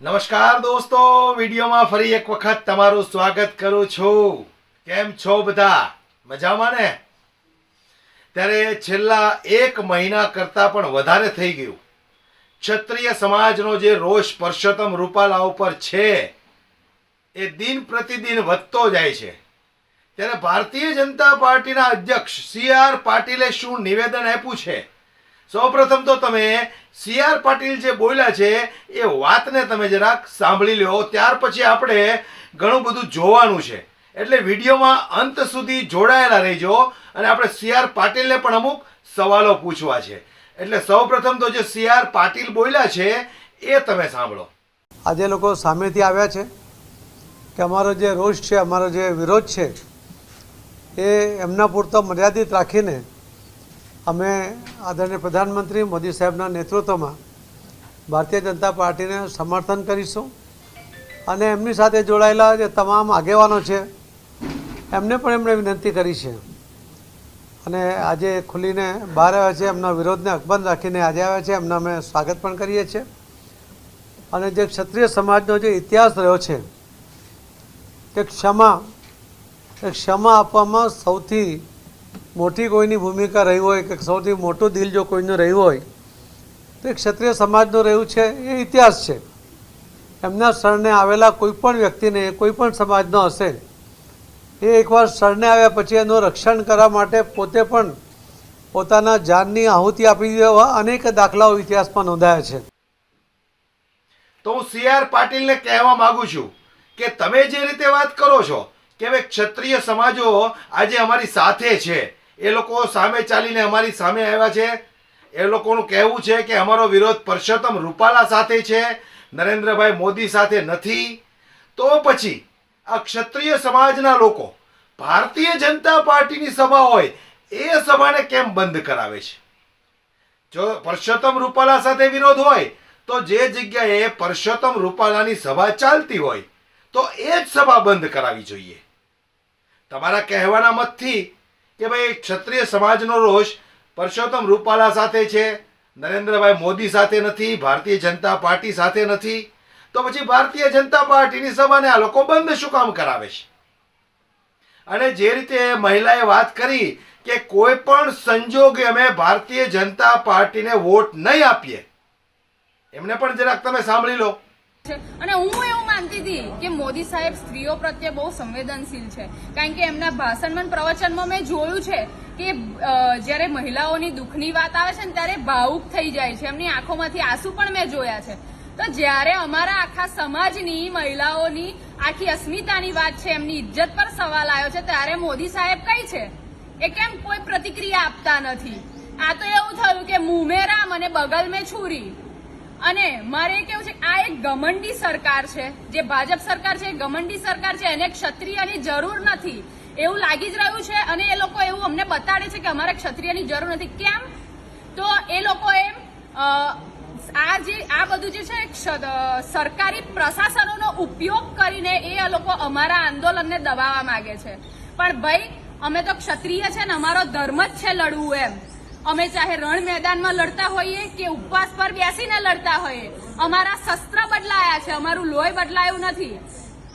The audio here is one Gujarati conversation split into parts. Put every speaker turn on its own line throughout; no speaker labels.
નમસ્કાર દોસ્તો, વિડીયોમાં ફરી એક વખત તમારું સ્વાગત કરું છું। કેમ છો બધા? મજામાં ને? ત્યારે છેલ્લા એક મહિના કરતાં પણ વધારે થઈ ગયું ક્ષત્રિય સમાજનો જે રોષ પરસોત્તમ રૂપાલા ઉપર છે એ દિન પ્રતિદિન વધતો જાય છે। ત્યારે ભારતીય જનતા પાર્ટીના અધ્યક્ષ સી.આર. પાટીલે શું નિવેદન આપ્યું છે, સૌપ્રથમ તો તમે સી.આર. પાટીલ જે બોલ્યા છે એ વાતને તમે જરાક સાંભળી લો, ત્યાર પછી આપણે ઘણું બધું જોવાનું છે। એટલે વિડીયોમાં અંત સુધી જોડાયેલા રહેજો અને આપણે સી.આર. પાટીલને પણ અમુક સવાલો પૂછવા છે। એટલે સૌપ્રથમ તો જે સી.આર. પાટીલ બોલ્યા છે એ તમે સાંભળો।
આજે લોકો સામેથી આવ્યા છે કે અમારો જે રોષ છે, અમારો જે વિરોધ છે એ એમના પૂરતો મર્યાદિત રાખીને અમે આદરણીય પ્રધાનમંત્રી મોદી સાહેબના નેતૃત્વમાં ભારતીય જનતા પાર્ટીને સમર્થન કરીશું અને એમની સાથે જોડાયેલા જે તમામ આગેવાનો છે એમને પણ એમણે વિનંતી કરી છે અને આજે ખુલીને બહાર આવ્યા છે। એમના વિરોધને અકબંધ રાખીને આજે આવ્યા છે, એમના અમે સ્વાગત પણ કરીએ છીએ। અને જે ક્ષત્રિય સમાજનો જે ઇતિહાસ રહ્યો છે કે ક્ષમા આપવામાં સૌથી મોટી કોઈની ભૂમિકા રહી હોય કે સૌથી મોટું દિલ જો કોઈનું રહ્યું હોય તો એ ક્ષત્રિય સમાજનું રહ્યું છે, એ ઇતિહાસ છે। એમના શરણે આવેલા કોઈપણ વ્યક્તિને કોઈપણ સમાજનો હશે એ એકવાર શરણે આવ્યા પછી એનું રક્ષણ કરવા માટે પોતે પણ પોતાના જાનની આહુતિ આપી દેવા અનેક દાખલાઓ ઇતિહાસમાં નોંધાયા છે।
તો હું સી.આર. પાટીલને કહેવા માંગુ છું કે તમે જે રીતે વાત કરો છો કે હવે ક્ષત્રિય સમાજો આજે અમારી સાથે છે, એ લોકો સામે ચાલીને અમારી સામે આવ્યા છે, એ લોકોનું કહેવું છે કે અમારો વિરોધ પરસોત્તમ રૂપાલા સાથે છે, નરેન્દ્રભાઈ મોદી સાથે નથી। તો પછી આ ક્ષત્રિય સમાજના લોકો ભારતીય જનતા પાર્ટીની સભા હોય એ સભાને કેમ બંધ કરાવે છે? જો પરસોત્તમ રૂપાલા સાથે વિરોધ હોય તો જે જગ્યાએ પરસોત્તમ રૂપાલાની સભા ચાલતી હોય તો એ જ સભા બંધ કરાવી જોઈએ। તમારા કહેવાના મતથી કે ભાઈ ક્ષત્રિય સમાજનો રોષ પરસોત્તમ રૂપાલા સાથે છે, નરેન્દ્રભાઈ મોદી સાથે નથી, ભારતીય જનતા પાર્ટી સાથે નથી, તો પછી ભારતીય જનતા પાર્ટીની સભાને આ લોકો બંધ શું કામ કરાવે છે? અને જે રીતે મહિલાએ વાત કરી કે કોઈ પણ સંજોગે અમે ભારતીય જનતા પાર્ટીને વોટ નહીં આપીએ, એમને પણ જરાક તમે સાંભળી લો।
અને હું એવું માનતી હતી કે મોદી સાહેબ સ્ત્રીઓ પ્રત્યે બહુ સંવેદનશીલ છે, કારણ કે એમના ભાષણમાં પ્રવચનમાં મેં જોયું છે કે જ્યારે મહિલાઓની દુઃખની વાત આવે છે ને ત્યારે ભાવુક થઈ જાય છે, એમની આંખોમાંથી આંસુ પણ મેં જોયા છે। તો જ્યારે અમારા આખા સમાજની મહિલાઓની આખી અસ્મિતાની વાત છે, એમની ઇજ્જત પર સવાલ આવ્યો છે, ત્યારે મોદી સાહેબ કઈ છે એ કેમ કોઈ પ્રતિક્રિયા આપતા નથી? આ તો એવું થયું કે મુંહ મેં રામ અને બગલ મેં છુરી। અને મારે કેવું છે, આ એક ઘમંડી સરકાર છે, જે ભાજપ સરકાર છે એ ઘમંડી સરકાર છે, એને ક્ષત્રિયની જરૂર નથી એવું લાગી જ રહ્યું છે। અને એ લોકો એવું અમને બતાડે છે કે અમારે ક્ષત્રિયની જરૂર નથી। કેમ? તો એ લોકો એમ આ બધું જે છે સરકારી પ્રશાસનોનો ઉપયોગ કરીને એ લોકો અમારા આંદોલનને દબાવવા માંગે છે। પણ ભાઈ અમે તો ક્ષત્રિય છે ને, અમારો ધર્મ જ છે લડવું। એમ અમે ચાહે રણ મેદાનમાં લડતા હોઈએ કે ઉપવાસ પર બેસીને લડતા હોઈએ, અમારા શસ્ત્ર બદલાયા છે, અમારું લોહી બદલાયું નથી।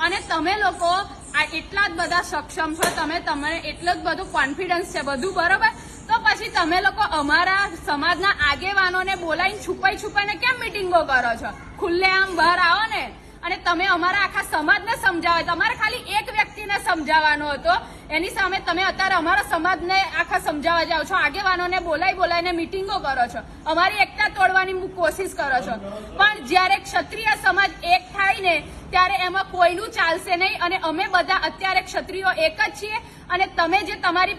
અને તમે લોકો આ એટલા જ બધા સક્ષમ છો, તમે એટલો જ બધું કોન્ફિડન્સ છે, બધું બરોબર, તો પછી તમે લોકો અમારા સમાજના આગેવાનોને બોલાવીને છુપાઈને કેમ મિટિંગો કરો છો? ખુલ્લેઆમ બહાર આવો ને અને તમે અમારા આખા સમાજને સમજાવો। તમારે ખાલી એક વ્યક્તિને સમજાવવાનો હતો, એની સામે તમે અત્યારે અમારા સમાજને આખા સમજાવવા જાઓ છો, આગેવાનોને બોલાવીને મિટિંગો કરો છો, અમારી એકતા તોડવાની કોશિશ કરો છો। પણ જ્યારે ક્ષત્રિય સમાજ એક થાય ને ત્યારે એમાં કોઈનું ચાલશે નહીં। અને અમે બધા અત્યારે ક્ષત્રિયો એક જ છીએ। અને તમે જે તમારી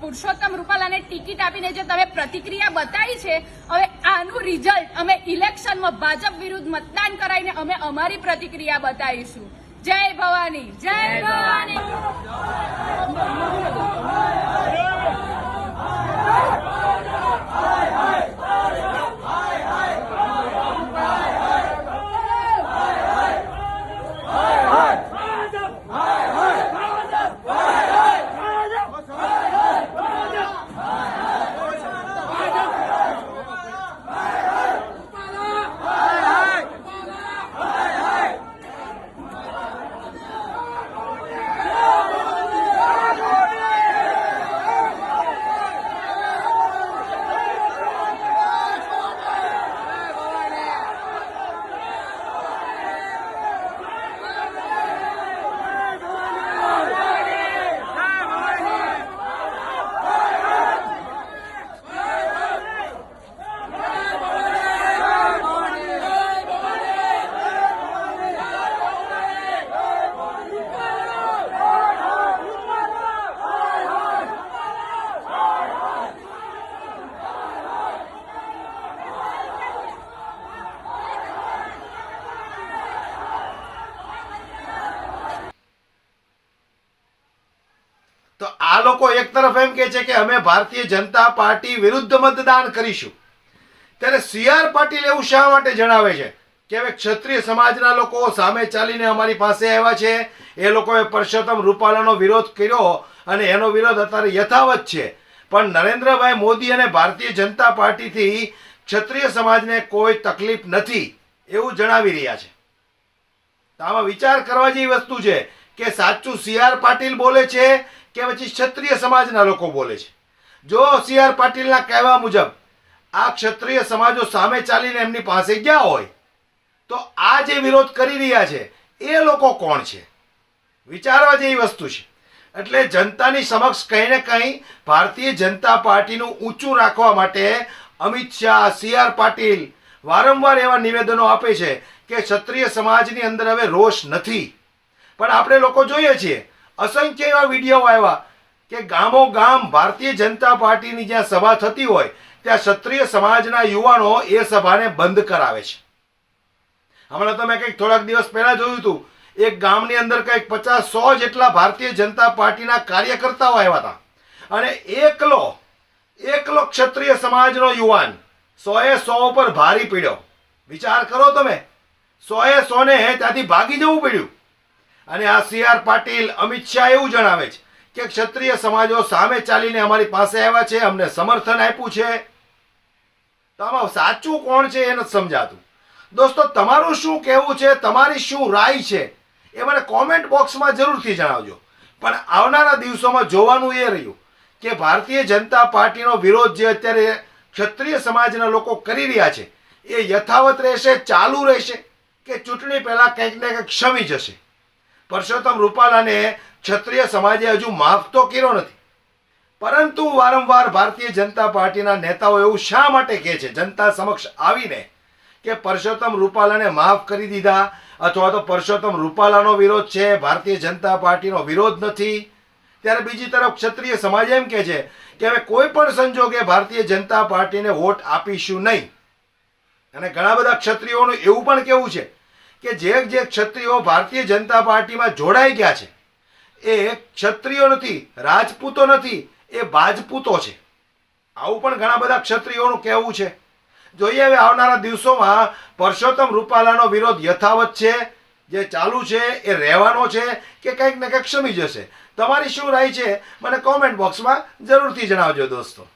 પુરુષોત્તમ રૂપાલાને ટિકિટ આપીને જે તમે પ્રતિક્રિયા બતાવી છે, હવે આનું રિઝલ્ટ અમે ઇલેક્શનમાં ભાજપ વિરુદ્ધ મતદાન કરાવીને અમે અમારી પ્રતિક્રિયા બતાવીશું। જય ભવાની, જય ભવાની।
આ લોકો એક તરફ એમ કહે છે કે અમે ભારતીય જનતા પાર્ટી વિરુદ્ધ મતદાન કરીશું, ત્યારે સી.આર. પાટીલ એવું શા માટે જણાવે છે કે હવે ક્ષત્રિય સમાજના લોકો સામે ચાલીને અમારી પાસે આવ્યા છે, એ લોકોએ પરસોત્તમ રૂપાલાનો વિરોધ કર્યો અને એનો વિરોધ અત્યારે યથાવત છે, પણ નરેન્દ્રભાઈ મોદી અને ભારતીય જનતા પાર્ટીથી ક્ષત્રિય સમાજને કોઈ તકલીફ નથી એવું જણાવી રહ્યા છે. તો આમાં વિચાર કરવા જેવી વસ્તુ છે કે સાચું સી.આર. પાટીલ બોલે છે કે પછી ક્ષત્રિય સમાજના લોકો બોલે છે. જો સી.આર. પાટીલના કહેવા મુજબ આ ક્ષત્રિય સમાજો સામે ચાલીને એમની પાસે ગયા હોય તો આ જે વિરોધ કરી રહ્યા છે એ લોકો કોણ છે? વિચારવા જેવી વસ્તુ છે. એટલે જનતાની સમક્ષ કંઈ ને કંઈ ભારતીય જનતા પાર્ટીનું ઊંચું રાખવા માટે અમિત શાહ, સી.આર. પાટીલ વારંવાર એવા નિવેદનો આપે છે કે ક્ષત્રિય સમાજની અંદર હવે રોષ નથી. પણ આપણે લોકો જોઈએ છીએ અસંખ્ય એવા વિડીયો આવ્યા કે ગામો ગામ ભારતીય જનતા પાર્ટીની જ્યાં સભા થતી હોય ત્યાં ક્ષત્રિય સમાજના યુવાનો એ સભાને બંધ કરાવે છે. હમણાં તમે કંઈક થોડાક દિવસ પહેલા જોયું હતું, એક ગામની અંદર કંઈક 50-100 જેટલા ભારતીય જનતા પાર્ટીના કાર્યકર્તાઓ આવ્યા હતા અને એકલો ક્ષત્રિય સમાજનો યુવાન 100 ઉપર ભારી પડ્યો. વિચાર કરો તમે, 100 ને ત્યાંથી ભાગી જવું પડ્યું. અને આ સી.આર. પાટીલ, અમિત શાહ એવું જણાવે છે કે ક્ષત્રિય સમાજો સામે ચાલીને અમારી પાસે આવ્યા છે, અમને સમર્થન આપ્યું છે. તો આમાં સાચું કોણ છે એ નથી સમજાતું. દોસ્તો, તમારું શું કહેવું છે, તમારી શું રાય છે એ મને કોમેન્ટ બોક્સમાં જરૂરથી જણાવજો. પણ આવનારા દિવસોમાં જોવાનું એ રહ્યું કે ભારતીય જનતા પાર્ટીનો વિરોધ જે અત્યારે ક્ષત્રિય સમાજના લોકો કરી રહ્યા છે એ યથાવત રહેશે, ચાલુ રહેશે કે ચૂંટણી પહેલા કંઈક ને કંઈક શમી જશે. પરસોત્તમ રૂપાલાને ક્ષત્રિય સમાજે હજુ માફ તો કર્યો નથી, પરંતુ વારંવાર ભારતીય જનતા પાર્ટીના નેતાઓ એવું શા માટે કહે છે જનતા સમક્ષ આવીને કે પરસોત્તમ રૂપાલાને માફ કરી દીધા અથવા તો પરસોત્તમ રૂપાલાનો વિરોધ છે, ભારતીય જનતા પાર્ટીનો વિરોધ નથી? ત્યારે બીજી તરફ ક્ષત્રિય સમાજ એમ કહે છે કે હવે કોઈ પણ સંજોગે ભારતીય જનતા પાર્ટીને વોટ આપીશું નહીં. અને ઘણા બધા ક્ષત્રિયોનું એવું પણ કહેવું છે કે જે ક્ષત્રિયો ભારતીય જનતા પાર્ટીમાં જોડાઈ ગયા છે એ ક્ષત્રિયો નથી, રાજપૂતો નથી, એ બાજપૂતો છે. આવું પણ ઘણા બધા ક્ષત્રિયોનું કહેવું છે. જોઈએ હવે આવનારા દિવસોમાં પરસોત્તમ રૂપાલાનો વિરોધ યથાવત છે, જે ચાલુ છે એ રહેવાનો છે કે કંઈક ને કંઈક શમી જશે? તમારી શું રાય છે મને કોમેન્ટ બોક્સમાં જરૂરથી જણાવજો દોસ્તો.